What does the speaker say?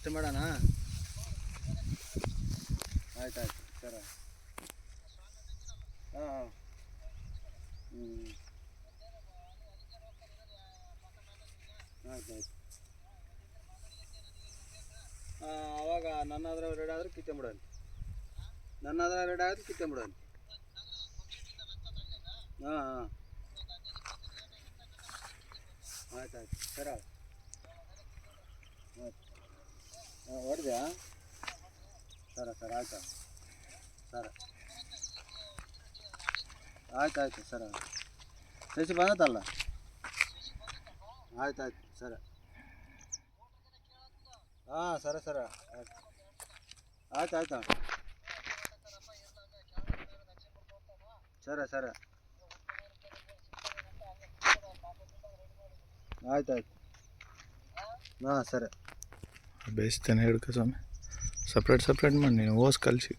ಅಷ್ಟೇ ಮಾಡೋಣ. ಆಯ್ತು ಸರ. ಹಾಂ ಆಯ್ತು ಅವಾಗ ನನ್ನಾದ್ರೆ ರೆಡಿ ಆದ್ರೆ ಕಿತ್ಕೊಂಬಿಡೋಣ. ನನ್ನಾದ್ರೆ ರೆಡಿ ಆದ್ರೆ ಕಿತ್ಕೊಂಬಿಡೋಣ. ಹಾಂ ಆಯ್ತು ಸರ. ಹೊಡೆದ್ಯಾ ಸರ ಆಯ್ತು ಸರ. ಆಯ್ತು ಸರ. ಸಸಿ ಬಂದತ್ತಲ್ಲ. ಆಯ್ತು ಸರ. ಹಾಂ ಸರ ಆಯ್ತು ಸರ. ಆಯ್ತು ಹಾಂ ಸರ. ಬೇಯಿಸ್ತಾನೆ ಹಿಡ್ಕೊ ಸ್ವಾಮಿ. ಸಪ್ರೇಟ್ ಮಾಡಿ ನೀನು ಓಸ್ ಕಲಿಸಿ.